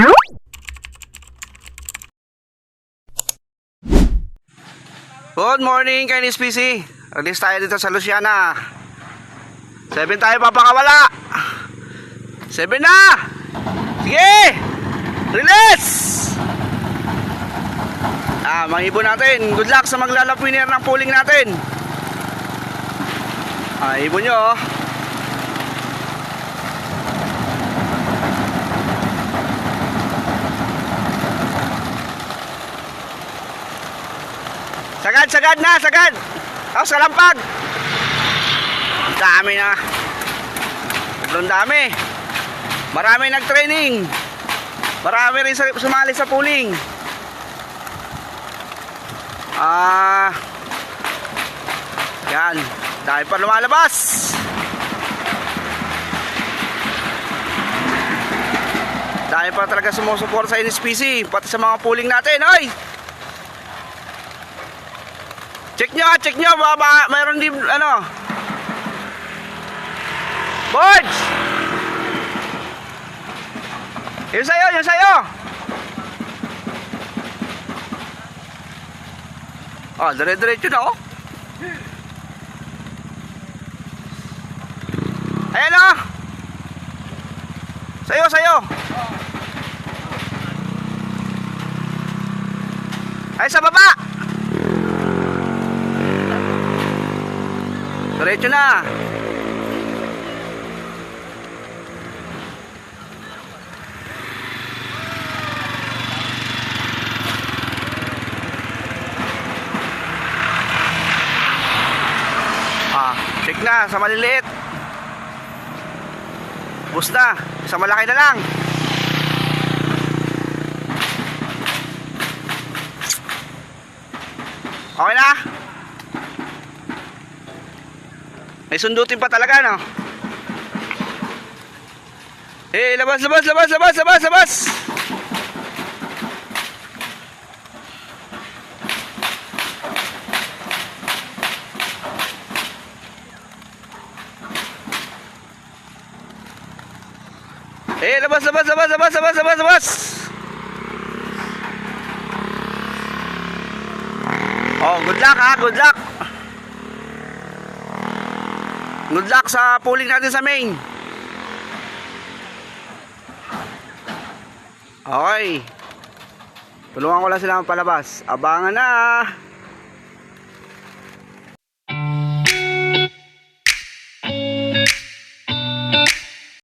Good morning, Kainis PC. Release tayo dito sa Luciana. 7 tayo papakawala. 7 na. Sige. Release. Mga ibon natin. Good luck sa maglalap winner ng pooling natin. Ibon nyo. Sagad na, sagad. Tapos kalampag. Dami na. Sobrang dami. Marami nag-training. Marami rin sumali sa pooling. Yan. Dahil pa lumalabas. Dahil pa talaga sumusuport sa NSPC. Pati sa mga pooling natin. Oy! Check nyo, baka mayroon din, Boards! Yung sa'yo! Dire-diretso na, Ayan, Sa'yo! Ay, sa baba! Diretso na. Check na sa maliliit. Bus na. Sa malaki na lang. Okay na? May sundutin pa talaga, no? Labas! Labas! Good luck, good luck. Good luck sa pooling natin sa main. Okay. Tulungan ko lang sila palabas. Abangan na.